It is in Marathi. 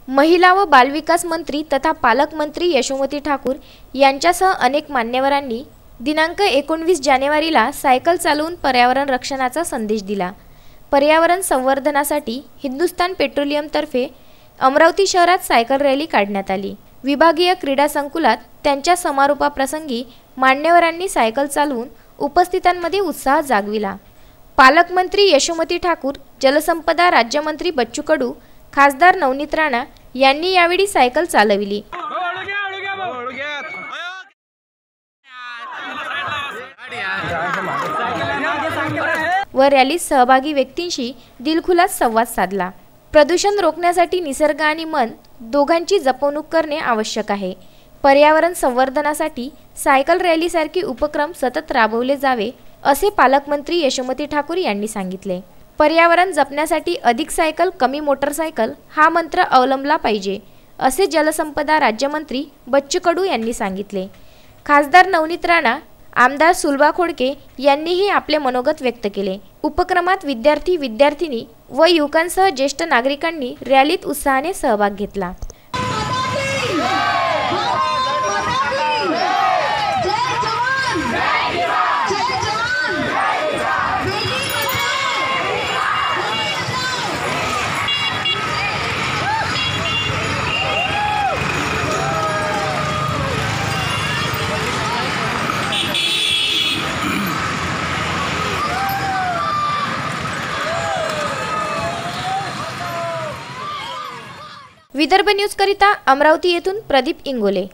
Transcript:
महिला व बालविकास मंत्री तथा पालकमंत्री यशोमती ठाकूर यांच्यासह अनेक मान्यवरांनी दिनांक 19 जानेवारीला सायकल चालवून पर्यावरण रक्षणाचा संदेश दिला। पर्यावरण संवर्धनासाठी हिंदुस्थान पेट्रोलियमतर्फे अमरावती शहरात सायकल रॅली काढण्यात आली। विभागीय क्रीडा संकुलात त्यांच्या समारोपाप्रसंगी मान्यवरांनी सायकल चालवून उपस्थितांमध्ये उत्साह जागविला। पालकमंत्री यशोमती ठाकूर, जलसंपदा राज्यमंत्री बच्चू कडू, खासदार नवनीत राणा यांनी यावेळी सायकल चालविली व रॅलीत सहभागी व्यक्तींशी दिलखुलास संवाद साधला। प्रदूषण रोखण्यासाठी निसर्ग आणि मन दोघांची जपणूक करणे आवश्यक आहे। पर्यावरण संवर्धनासाठी सायकल रॅलीसारखे उपक्रम सतत राबवले जावे असे पालकमंत्री यशोमती ठाकूर यांनी सांगितले। पर्यावरण जपण्यासाठी अधिक सायकल कमी मोटरसायकल हा मंत्र अवलंबला पाहिजे असे जलसंपदा राज्यमंत्री बच्चू कडू यांनी सांगितले। खासदार नवनीत राणा, आमदार सुलभा खोडके यांनीही आपले मनोगत व्यक्त केले। उपक्रमात विद्यार्थी, विद्यार्थिनी व युवकांसह ज्येष्ठ नागरिकांनी रॅलीत उत्साहाने सहभाग घेतला। विदर्भ न्यूज करिता अमरावती येथून प्रदीप इंगोले।